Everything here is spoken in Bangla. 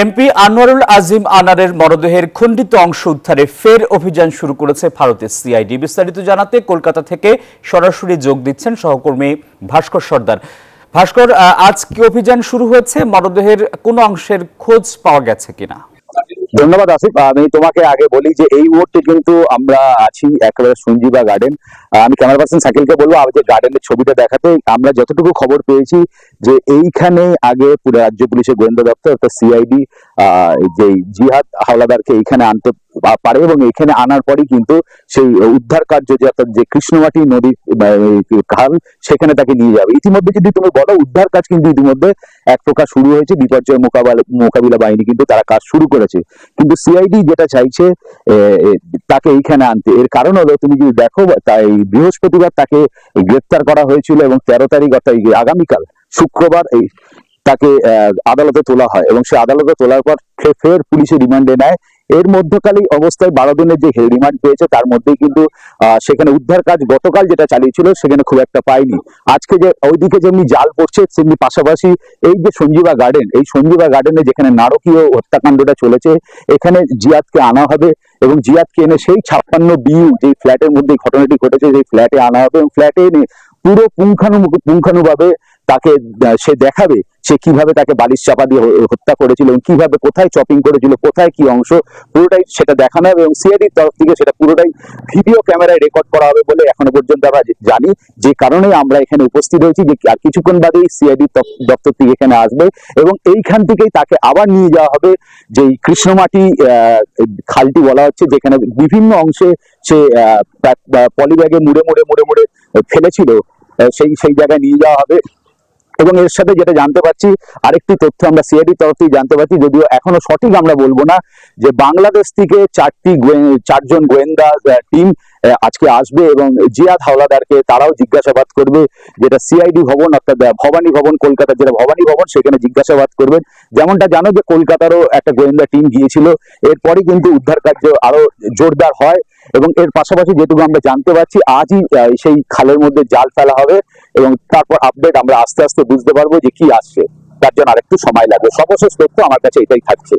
এমপি আনোয়ারুল আজিম আনারের মরদেহের খণ্ডিত অংশ উদ্ধারে ফের অভিযান শুরু করেছে ভারতের সিআইডি। বিস্তারিত জানাতে কলকাতা থেকে সরাসরি যোগ দিচ্ছেন সহকর্মী ভাস্কর সর্দার। ভাস্কর, আজ কি অভিযান শুরু হয়েছে? মরদেহের কোন অংশের খোঁজ পাওয়া গেছে কিনা? ধন্যবাদ আসিফ। আমি তোমাকে আগে বলি যে এই মুহূর্তে কিন্তু আমরা আছি একেবারে সঞ্জীবা গার্ডেন। আমি ক্যামেরা পার্সন শাকিলকে বলবো আমাদের গার্ডেনের ছবিটা দেখাতে। আমরা যতটুকু খবর পেয়েছি যে এইখানে আগে পুরো রাজ্য পুলিশের গোয়েন্দা দপ্তর অর্থাৎ সিআইডি যে জিহাদ হাওলাদারকে এইখানে আনতে পারে এবং এখানে আনার পরই কিন্তু সেই উদ্ধার কার্য যে অর্থাৎ যে কৃষ্ণমাটি নদীর খাল সেখানে তাকে নিয়ে যাবে। ইতিমধ্যে যদি তুমি বলো উদ্ধার কাজ কিন্তু ইতিমধ্যে এক প্রকার শুরু হয়েছে। বিপর্যয় মোকাবিলা বাহিনী কিন্তু তারা কাজ শুরু করেছে, কিন্তু সিআইডি যেটা চাইছে তাকে এইখানে আনতে। এর কারণ হলো তুমি যদি দেখো তাই বৃহস্পতিবার তাকে গ্রেপ্তার করা হয়েছিল এবং 13 তারিখ অর্থাৎ আগামীকাল শুক্রবার তাকে আদালতে তোলা হয় এবং সে আদালতে তোলার পর ফের পুলিশের রিমান্ডে নেয়। এর মধ্যকালীন অবস্থায় 12 দিনের যে রিমান্ড পেয়েছে তার মধ্যেই কিন্তু সেখানে উদ্ধার কাজ গতকাল যেটা চালিয়েছিল সেখানে খুব একটা পায়নি। আজকে যে ওইদিকে যেমনি জাল পড়ছে সেমনি পাশাপাশি এই যে সঞ্জীবা গার্ডেন, এই সঞ্জীবা গার্ডেনে যেখানে নারকীয় হত্যাকাণ্ডটা চলেছে এখানে জিয়াদকে আনা হবে এবং জিয়াদকে এনে সেই 56 বিউ যে ফ্ল্যাটের মধ্যে ঘটনাটি ঘটেছে সেই ফ্ল্যাটে আনা হবে এবং ফ্ল্যাটে এনে পুরো পুঙ্খানুভাবে তাকে সে দেখাবে সে কিভাবে তাকে বালিশ চাপা দিয়ে হত্যা করেছিল এবং কিভাবে কোথায় চপিং করেছিল, কোথায় কি অংশ, পুরোটাই সেটা দেখানো হবে এবং সিআইডির তরফ থেকে সেটা পুরোটাই ভিডিও ক্যামেরায় রেকর্ড করা হবে বলে এখনো পর্যন্ত আমরা জানি। যে কারণে আমরা এখানে উপস্থিত হয়েছি যে আর কিছুক্ষণ বাদেই সিআইডি দপ্তর থেকে এখানে আসবে এবং এইখান থেকেই তাকে আবার নিয়ে যাওয়া হবে যে কৃষ্ণমাটি খালটি বলা হচ্ছে যেখানে বিভিন্ন অংশে সে পলিব্যাগে মুড়ে ফেলেছিল সেই জায়গায় নিয়ে যাওয়া হবে। এবং এর সাথে যেটা জানতে পারছি আরেকটি তথ্য আমরা সিআইডির তরফ থেকে জানতে পারছি, যদিও এখনো সঠিক আমরা বলবো না, যে বাংলাদেশ থেকে 4 জন গোয়েন্দা টিম আজকে আসবে এবং জিয়াদ হাওলাদারকে তারাও জিজ্ঞাসাবাদ করবে, যেটা সিআইডি ভবন অর্থাৎ ভবানী ভবন, কলকাতার যেটা ভবানী ভবন সেখানে জিজ্ঞাসাবাদ করবেন। যেমনটা জানো যে কলকাতারও একটা গোয়েন্দা টিম গিয়েছিল, এরপরই কিন্তু উদ্ধার কার্য আরো জোরদার হয় এবং এর পাশাপাশি যেটুকু আমরা জানতে পারছি আজই সেই খালের মধ্যে জাল ফেলা হবে এবং তারপর আপডেট আমরা আস্তে আস্তে বুঝতে পারবো যে কি আসছে। তার জন্য আরেকটু সময় লাগবে। সর্বশেষ তথ্য আমার কাছে এটাই থাকছে।